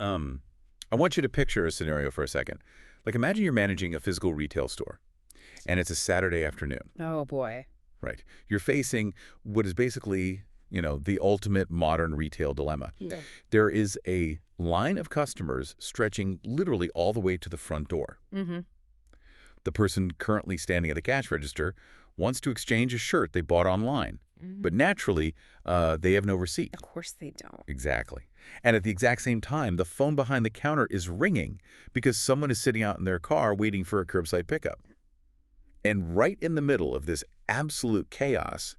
I want you to picture a scenario for a second. Like imagine you're managing a physical retail store, and it's a Saturday afternoon. Oh, boy. Right. You're facing what is basically, the ultimate modern retail dilemma. Yeah. There is a line of customers stretching literally all the way to the front door. Mm-hmm. The person currently standing at the cash register wants to exchange a shirt they bought online. But naturally, they have no receipt. Of course they don't. Exactly. And at the exact same time, the phone behind the counter is ringing because someone is sitting out in their car waiting for a curbside pickup. And right in the middle of this absolute chaos,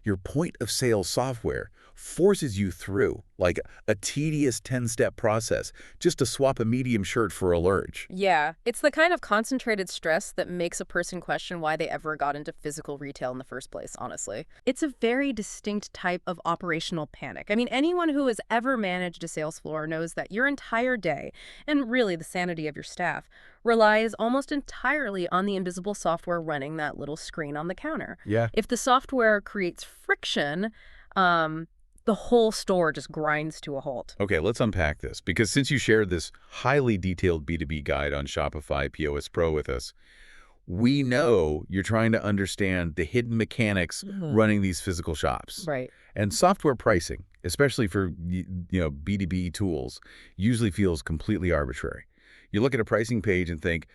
your point-of-sale software forces you through, like a tedious 10-step process, just to swap a medium shirt for a large. Yeah, it's the kind of concentrated stress that makes a person question why they ever got into physical retail in the first place, honestly. It's a very distinct type of operational panic. I mean, anyone who has ever managed a sales floor knows that your entire day, and really the sanity of your staff, relies almost entirely on the invisible software running that little screen on the counter. Yeah. If the software creates friction, the whole store just grinds to a halt. Okay, let's unpack this, because since you shared this highly detailed B2B guide on Shopify POS Pro with us, we know you're trying to understand the hidden mechanics running these physical shops. Right. And software pricing, especially for B2B tools, usually feels completely arbitrary. You look at a pricing page and think,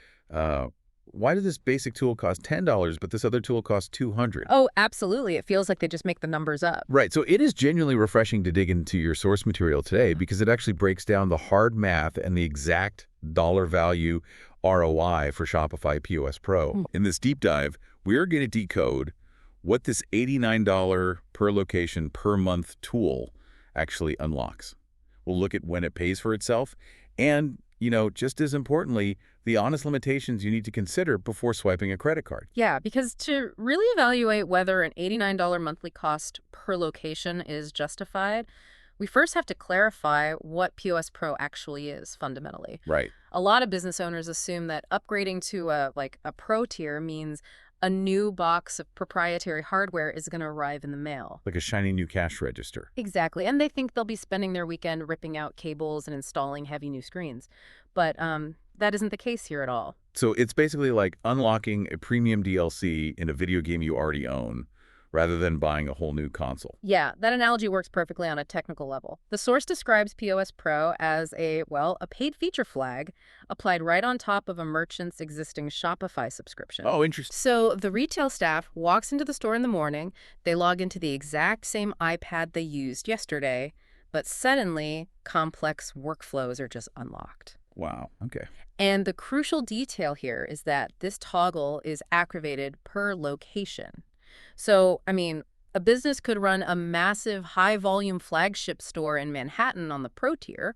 why does this basic tool cost $10, but this other tool costs $200? Oh, absolutely. It feels like they just make the numbers up. Right. So it is genuinely refreshing to dig into your source material today because it actually breaks down the hard math and the exact dollar value ROI for Shopify POS Pro. In this deep dive, we're going to decode what this $89 per location per month tool actually unlocks. We'll look at when it pays for itself and, just as importantly, the honest limitations you need to consider before swiping a credit card. Yeah, because to really evaluate whether an $89 monthly cost per location is justified, we first have to clarify what POS Pro actually is fundamentally. Right. A lot of business owners assume that upgrading to a Pro tier means a new box of proprietary hardware is going to arrive in the mail. Like a shiny new cash register. Exactly. And they think they'll be spending their weekend ripping out cables and installing heavy new screens. But that isn't the case here at all. So it's basically like unlocking a premium DLC in a video game you already own, rather than buying a whole new console. Yeah, that analogy works perfectly on a technical level. The source describes POS Pro as a paid feature flag applied right on top of a merchant's existing Shopify subscription. Oh, interesting. So the retail staff walks into the store in the morning, they log into the exact same iPad they used yesterday, but suddenly complex workflows are just unlocked. Wow, okay. And the crucial detail here is that this toggle is activated per location. So, a business could run a massive high-volume flagship store in Manhattan on the Pro tier,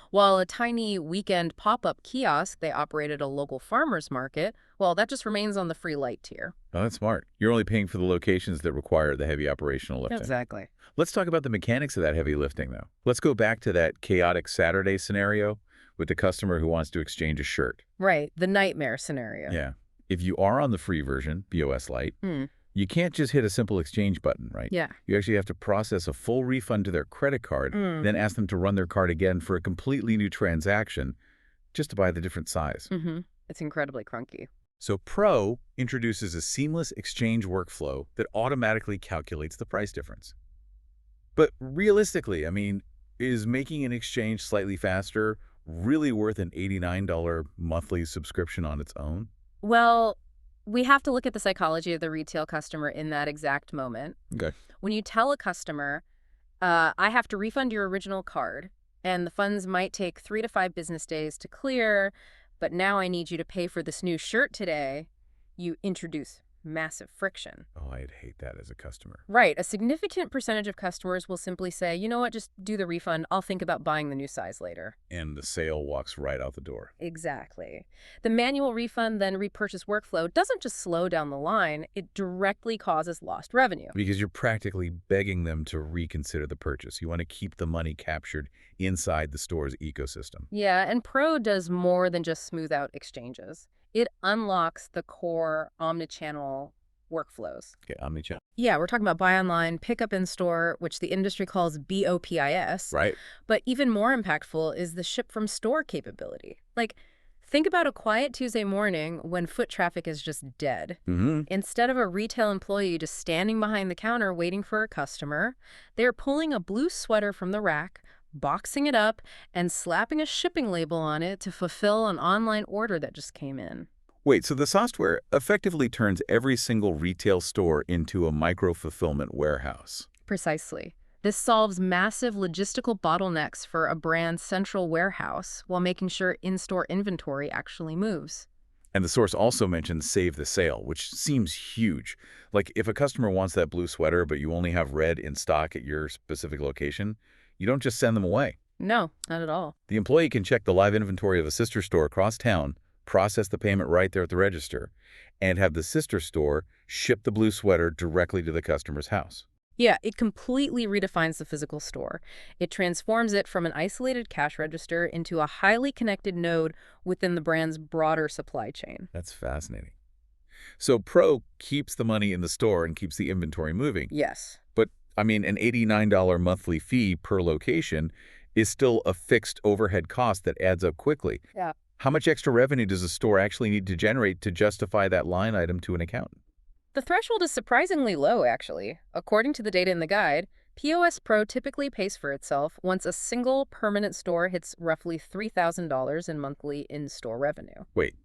while a tiny weekend pop-up kiosk they operate at a local farmer's market, that just remains on the free light tier. Oh, that's smart. You're only paying for the locations that require the heavy operational lifting. Exactly. Let's talk about the mechanics of that heavy lifting, though. Let's go back to that chaotic Saturday scenario with the customer who wants to exchange a shirt. Right, the nightmare scenario. Yeah. If you are on the free version, POS Lite, you can't just hit a simple exchange button, right? Yeah. You actually have to process a full refund to their credit card, then ask them to run their card again for a completely new transaction just to buy the different size. It's incredibly clunky. So Pro introduces a seamless exchange workflow that automatically calculates the price difference. But realistically, is making an exchange slightly faster really worth an $89 monthly subscription on its own? Well, we have to look at the psychology of the retail customer in that exact moment. Okay. When you tell a customer, I have to refund your original card, and the funds might take 3 to 5 business days to clear, but now I need you to pay for this new shirt today, you introduce massive friction. Oh, I'd hate that as a customer. Right. A significant percentage of customers will simply say, you know what, just do the refund. I'll think about buying the new size later. And the sale walks right out the door. Exactly. The manual refund then repurchase workflow doesn't just slow down the line, it directly causes lost revenue. Because you're practically begging them to reconsider the purchase. You want to keep the money captured inside the store's ecosystem. Yeah, and Pro does more than just smooth out exchanges. It unlocks the core omnichannel workflows. Okay, omnichannel. Yeah, we're talking about buy online, pick up in store, which the industry calls BOPIS. Right. But even more impactful is the ship from store capability. Like, think about a quiet Tuesday morning when foot traffic is just dead. Mm-hmm. Instead of a retail employee just standing behind the counter waiting for a customer, they're pulling a blue sweater from the rack, boxing it up, and slapping a shipping label on it to fulfill an online order that just came in. Wait, so the software effectively turns every single retail store into a micro-fulfillment warehouse. Precisely. This solves massive logistical bottlenecks for a brand's central warehouse while making sure in-store inventory actually moves. And the source also mentions save the sale, which seems huge. Like if a customer wants that blue sweater, but you only have red in stock at your specific location, you don't just send them away. No, not at all. The employee can check the live inventory of a sister store across town, process the payment right there at the register, and have the sister store ship the blue sweater directly to the customer's house. Yeah, it completely redefines the physical store. It transforms it from an isolated cash register into a highly connected node within the brand's broader supply chain. That's fascinating. So Pro keeps the money in the store and keeps the inventory moving. Yes. But, I mean, an $89 monthly fee per location is still a fixed overhead cost that adds up quickly. Yeah. How much extra revenue does a store actually need to generate to justify that line item to an accountant? The threshold is surprisingly low, actually. According to the data in the guide, POS Pro typically pays for itself once a single permanent store hits roughly $3,000 in monthly in-store revenue. Wait,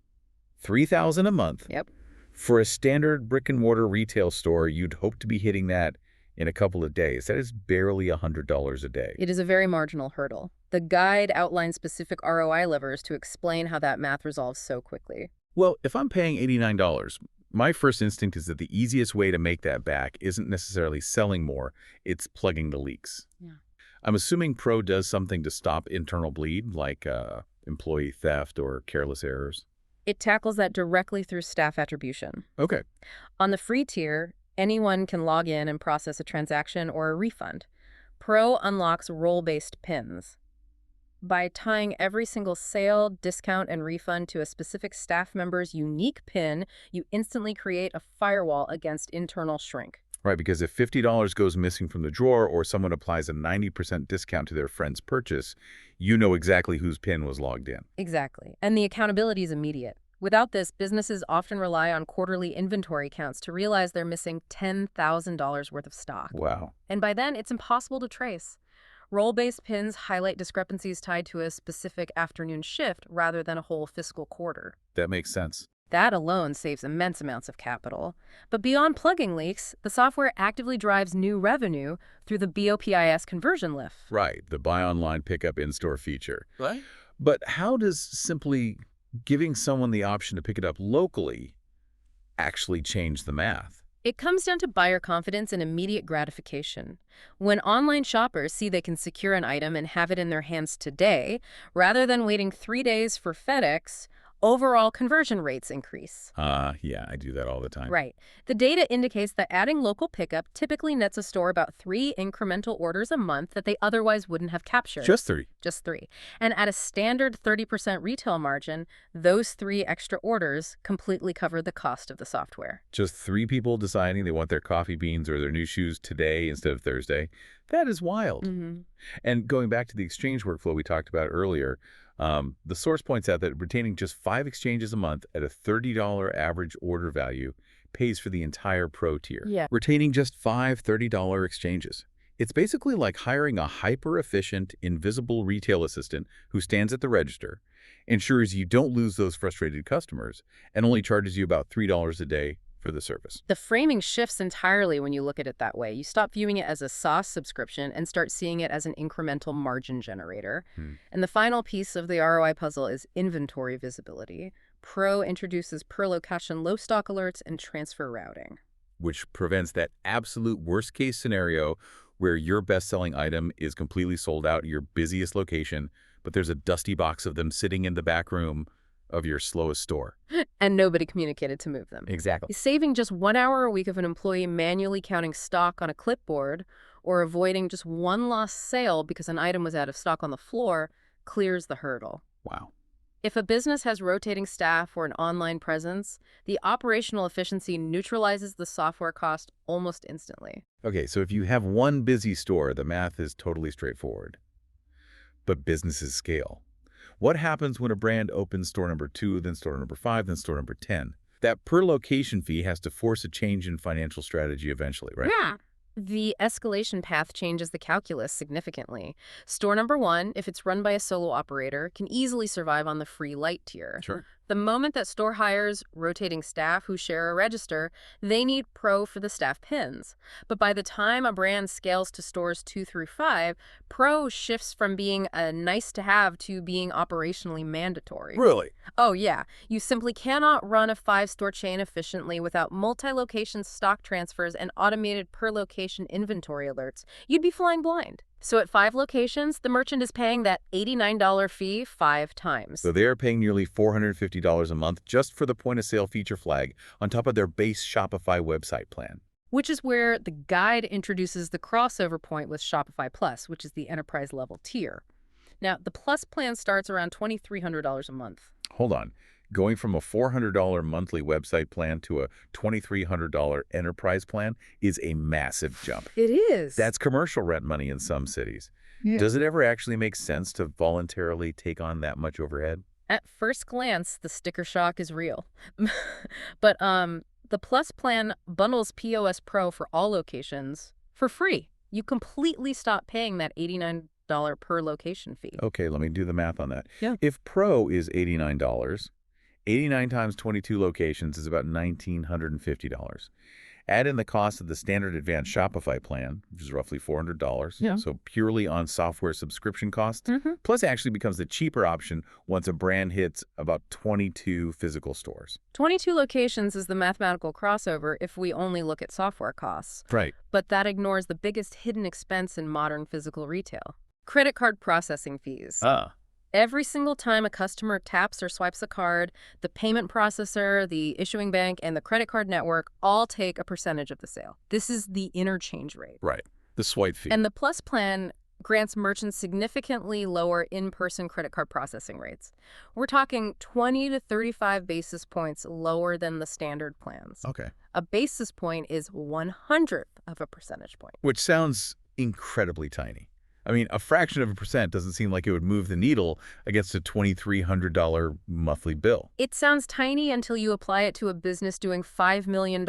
$3,000 a month? Yep. For a standard brick-and-mortar retail store, you'd hope to be hitting that in a couple of days. That is barely $100 a day. It is a very marginal hurdle. The guide outlines specific ROI levers to explain how that math resolves so quickly. Well, if I'm paying $89, my first instinct is that the easiest way to make that back isn't necessarily selling more, it's plugging the leaks. Yeah. I'm assuming Pro does something to stop internal bleed, like employee theft or careless errors. It tackles that directly through staff attribution. Okay. On the free tier, anyone can log in and process a transaction or a refund. Pro unlocks role-based PINs. By tying every single sale, discount, and refund to a specific staff member's unique PIN, you instantly create a firewall against internal shrink. Right, because if $50 goes missing from the drawer or someone applies a 90% discount to their friend's purchase, you know exactly whose PIN was logged in. Exactly. And the accountability is immediate. Without this, businesses often rely on quarterly inventory counts to realize they're missing $10,000 worth of stock. Wow. And by then, it's impossible to trace. Role-based PINs highlight discrepancies tied to a specific afternoon shift rather than a whole fiscal quarter. That makes sense. That alone saves immense amounts of capital. But beyond plugging leaks, the software actively drives new revenue through the BOPIS conversion lift. Right, the buy online, pick up in-store feature. Right? But how does simply giving someone the option to pick it up locally actually change the math? It comes down to buyer confidence and immediate gratification. When online shoppers see they can secure an item and have it in their hands today, rather than waiting 3 days for FedEx, overall conversion rates increase. Yeah, I do that all the time. Right. The data indicates that adding local pickup typically nets a store about 3 incremental orders a month that they otherwise wouldn't have captured. Just 3. Just 3. And at a standard 30% retail margin, those 3 extra orders completely cover the cost of the software. Just 3 people deciding they want their coffee beans or their new shoes today instead of Thursday. That is wild. Mm-hmm. And going back to the exchange workflow we talked about earlier, the source points out that retaining just 5 exchanges a month at a $30 average order value pays for the entire Pro tier. Yeah. Retaining just 5 $30 exchanges. It's basically like hiring a hyper-efficient, invisible retail assistant who stands at the register, ensures you don't lose those frustrated customers, and only charges you about $3 a day for the service. The framing shifts entirely when you look at it that way. You stop viewing it as a SaaS subscription and start seeing it as an incremental margin generator. And the final piece of the ROI puzzle is inventory visibility. Pro introduces per location low stock alerts and transfer routing, which prevents that absolute worst-case scenario where your best-selling item is completely sold out at your busiest location, but there's a dusty box of them sitting in the back room of your slowest store. And nobody communicated to move them. Exactly. Saving just 1 hour a week of an employee manually counting stock on a clipboard or avoiding just one lost sale because an item was out of stock on the floor clears the hurdle. Wow. If a business has rotating staff or an online presence, the operational efficiency neutralizes the software cost almost instantly. Okay, so if you have one busy store, the math is totally straightforward. But businesses scale. What happens when a brand opens store number 2, then store number 5, then store number 10? That per location fee has to force a change in financial strategy eventually, right? Yeah. The escalation path changes the calculus significantly. Store number 1, if it's run by a solo operator, can easily survive on the free light tier. Sure. The moment that store hires rotating staff who share a register, they need Pro for the staff pins. But by the time a brand scales to stores 2 through 5, Pro shifts from being a nice-to-have to being operationally mandatory. Really? Oh, yeah. You simply cannot run a 5-store chain efficiently without multi-location stock transfers and automated per-location inventory alerts. You'd be flying blind. So at 5 locations, the merchant is paying that $89 fee 5 times. So they're paying nearly $450 a month just for the point-of-sale feature flag on top of their base Shopify website plan. Which is where the guide introduces the crossover point with Shopify Plus, which is the enterprise-level tier. Now, the Plus plan starts around $2,300 a month. Hold on. Going from a $400 monthly website plan to a $2,300 enterprise plan is a massive jump. It is. That's commercial rent money in some cities. Yeah. Does it ever actually make sense to voluntarily take on that much overhead? At first glance, the sticker shock is real. But the Plus plan bundles POS Pro for all locations for free. You completely stop paying that $89 per location fee. Okay, let me do the math on that. Yeah. If Pro is $89, 89 times 22 locations is about $1,950. Add in the cost of the standard advanced Shopify plan, which is roughly $400. Yeah. So purely on software subscription costs. Mm-hmm. Plus, it actually becomes the cheaper option once a brand hits about 22 physical stores. 22 locations is the mathematical crossover if we only look at software costs. Right. But that ignores the biggest hidden expense in modern physical retail: credit card processing fees. Every single time a customer taps or swipes a card, the payment processor, the issuing bank, and the credit card network all take a percentage of the sale. This is the interchange rate. Right. The swipe fee. And the Plus plan grants merchants significantly lower in-person credit card processing rates. We're talking 20 to 35 basis points lower than the standard plans. Okay. A basis point is 1/100th of a percentage point. Which sounds incredibly tiny. I mean, a fraction of a percent doesn't seem like it would move the needle against a $2,300 monthly bill. It sounds tiny until you apply it to a business doing $5 million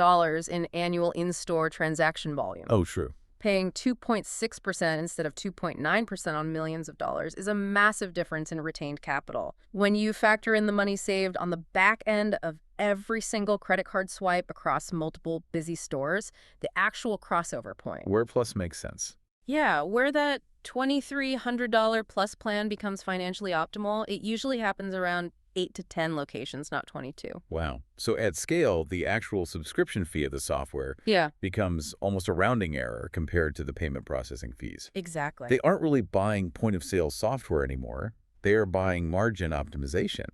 in annual in-store transaction volume. Oh, true. Paying 2.6% instead of 2.9% on millions of dollars is a massive difference in retained capital. When you factor in the money saved on the back end of every single credit card swipe across multiple busy stores, the actual crossover point. Where Plus makes sense. Yeah, where that $2,300 Plus plan becomes financially optimal, it usually happens around 8 to 10 locations, not 22. Wow. So at scale, the actual subscription fee of the software becomes almost a rounding error compared to the payment processing fees. Exactly. They aren't really buying point-of-sale software anymore. They are buying margin optimization.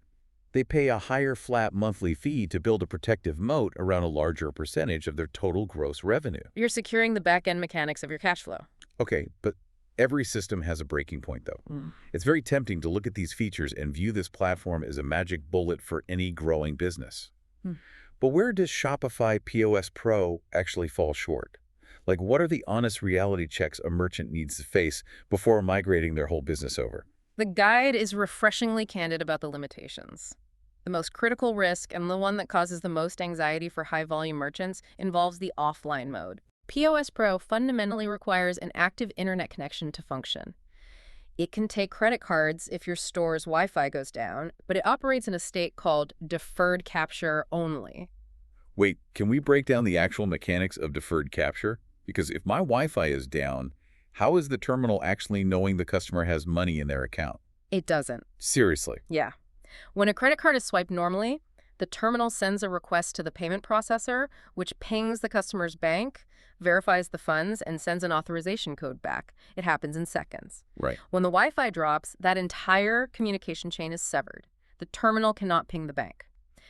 They pay a higher flat monthly fee to build a protective moat around a larger percentage of their total gross revenue. You're securing the back-end mechanics of your cash flow. Okay, but every system has a breaking point, though. It's very tempting to look at these features and view this platform as a magic bullet for any growing business. But where does Shopify POS Pro actually fall short? Like, what are the honest reality checks a merchant needs to face before migrating their whole business over? The guide is refreshingly candid about the limitations. The most critical risk, and the one that causes the most anxiety for high-volume merchants, involves the offline mode. POS Pro fundamentally requires an active internet connection to function. It can take credit cards if your store's Wi-Fi goes down, but it operates in a state called deferred capture only. Wait, can we break down the actual mechanics of deferred capture? Because if my Wi-Fi is down, how is the terminal actually knowing the customer has money in their account? It doesn't. Seriously? Yeah. When a credit card is swiped normally, the terminal sends a request to the payment processor, which pings the customer's bank, verifies the funds, and sends an authorization code back. It happens in seconds. Right. When the Wi-Fi drops, that entire communication chain is severed. The terminal cannot ping the bank.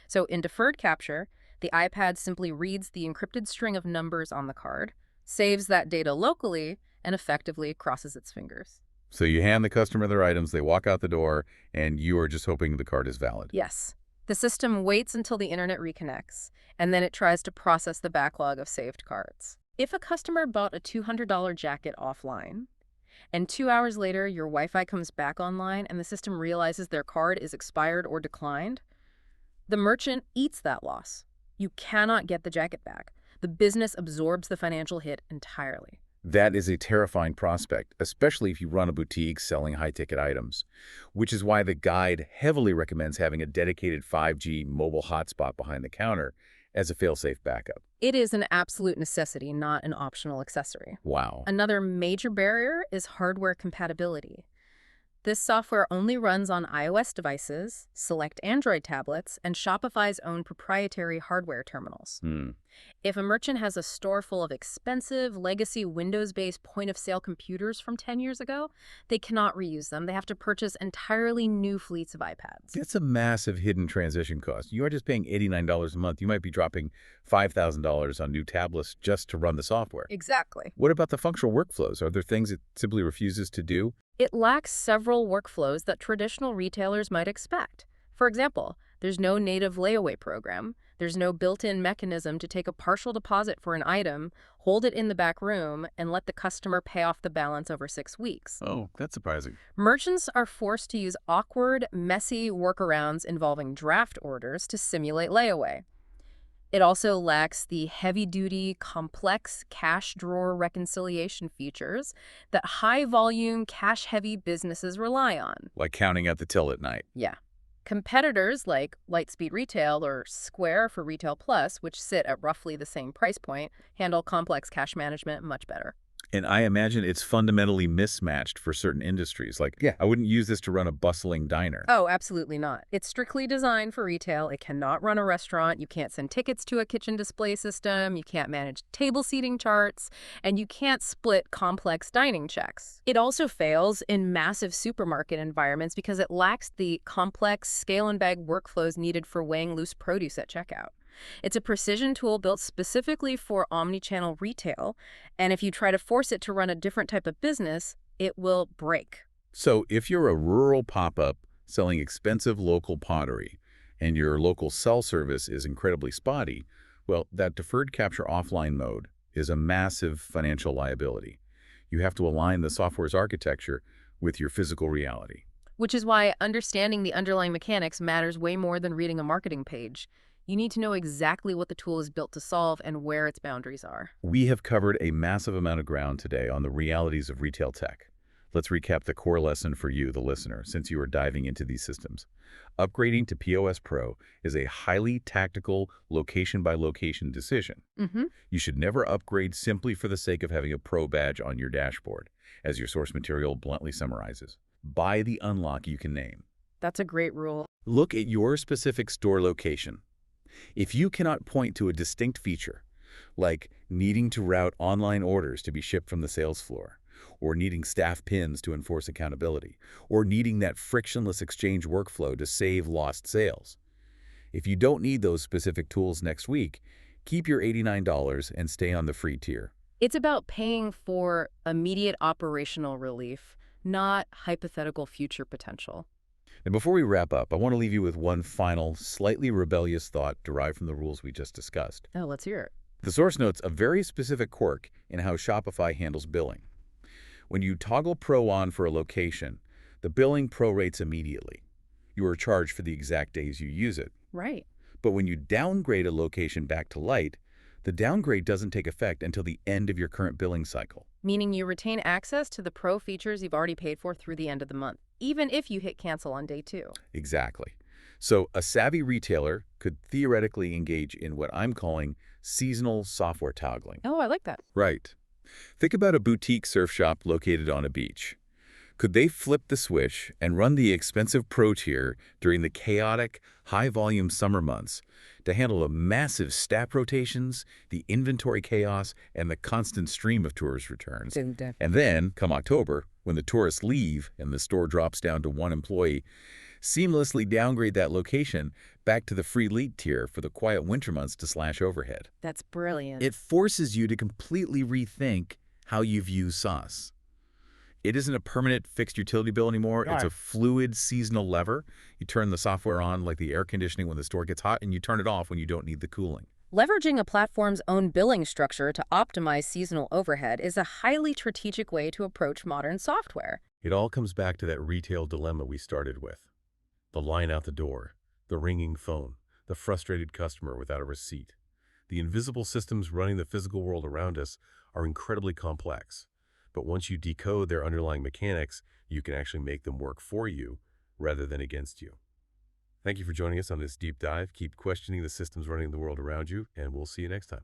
So in deferred capture, the iPad simply reads the encrypted string of numbers on the card, saves that data locally, and effectively crosses its fingers. So you hand the customer their items, they walk out the door, and you are just hoping the card is valid. Yes. The system waits until the internet reconnects, and then it tries to process the backlog of saved cards. If a customer bought a $200 jacket offline, and 2 hours later your Wi-Fi comes back online and the system realizes their card is expired or declined, the merchant eats that loss. You cannot get the jacket back. The business absorbs the financial hit entirely. That is a terrifying prospect, especially if you run a boutique selling high-ticket items, which is why the guide heavily recommends having a dedicated 5G mobile hotspot behind the counter as a fail-safe backup. It is an absolute necessity, not an optional accessory. Wow. Another major barrier is hardware compatibility. This software only runs on iOS devices, select Android tablets, and Shopify's own proprietary hardware terminals. If a merchant has a store full of expensive, legacy Windows-based point-of-sale computers from 10 years ago, they cannot reuse them. They have to purchase entirely new fleets of iPads. That's a massive hidden transition cost. You are just paying $89 a month. You might be dropping $5,000 on new tablets just to run the software. Exactly. What about the functional workflows? Are there things it simply refuses to do? It lacks several workflows that traditional retailers might expect. For example, there's no native layaway program. There's no built-in mechanism to take a partial deposit for an item, hold it in the back room, and let the customer pay off the balance over 6 weeks. Oh, that's surprising. Merchants are forced to use awkward, messy workarounds involving draft orders to simulate layaway. It also lacks the heavy-duty, complex cash drawer reconciliation features that high-volume, cash-heavy businesses rely on. Like counting out the till at night. Yeah. Competitors like Lightspeed Retail or Square for Retail Plus, which sit at roughly the same price point, handle complex cash management much better. And I imagine it's fundamentally mismatched for certain industries. Like, I wouldn't use this to run a bustling diner. Oh, absolutely not. It's strictly designed for retail. It cannot run a restaurant. You can't send tickets to a kitchen display system. You can't manage table seating charts. And you can't split complex dining checks. It also fails in massive supermarket environments because it lacks the complex scale and bag workflows needed for weighing loose produce at checkout. It's a precision tool built specifically for omni-channel retail, and if you try to force it to run a different type of business, it will break. So if you're a rural pop-up selling expensive local pottery and your local cell service is incredibly spotty, well, that deferred capture offline mode is a massive financial liability. You have to align the software's architecture with your physical reality. Which is why understanding the underlying mechanics matters way more than reading a marketing page. You need to know exactly what the tool is built to solve and where its boundaries are. We have covered a massive amount of ground today on the realities of retail tech. Let's recap the core lesson for you, the listener, since you are diving into these systems. Upgrading to POS Pro is a highly tactical, location-by-location decision. You should never upgrade simply for the sake of having a Pro badge on your dashboard, as your source material bluntly summarizes. Buy the unlock you can name. That's a great rule. Look at your specific store location. If you cannot point to a distinct feature, like needing to route online orders to be shipped from the sales floor, or needing staff pins to enforce accountability, or needing that frictionless exchange workflow to save lost sales. If you don't need those specific tools next week, keep your $89 and stay on the free tier. It's about paying for immediate operational relief, not hypothetical future potential. And before we wrap up, I want to leave you with one final, slightly rebellious thought derived from the rules we just discussed. Oh, let's hear it. The source notes a very specific quirk in how Shopify handles billing. When you toggle Pro on for a location, the billing prorates immediately. You are charged for the exact days you use it. Right. But when you downgrade a location back to Lite, the downgrade doesn't take effect until the end of your current billing cycle. Meaning you retain access to the Pro features you've already paid for through the end of the month, even if you hit cancel on day 2. Exactly. So a savvy retailer could theoretically engage in what I'm calling seasonal software toggling. Oh, I like that. Right. Think about a boutique surf shop located on a beach. Could they flip the switch and run the expensive Pro tier during the chaotic, high-volume summer months to handle the massive staff rotations, the inventory chaos, and the constant stream of tourist returns? And then, come October, when the tourists leave and the store drops down to 1 employee, seamlessly downgrade that location back to the free Lite tier for the quiet winter months to slash overhead. That's brilliant. It forces you to completely rethink how you view SaaS. It isn't a permanent fixed utility bill anymore. It's a fluid seasonal lever. You turn the software on like the air conditioning when the store gets hot, and you turn it off when you don't need the cooling. Leveraging a platform's own billing structure to optimize seasonal overhead is a highly strategic way to approach modern software. It all comes back to that retail dilemma we started with. The line out the door, the ringing phone, the frustrated customer without a receipt. The invisible systems running the physical world around us are incredibly complex. But once you decode their underlying mechanics, you can actually make them work for you rather than against you. Thank you for joining us on this deep dive. Keep questioning the systems running the world around you, and we'll see you next time.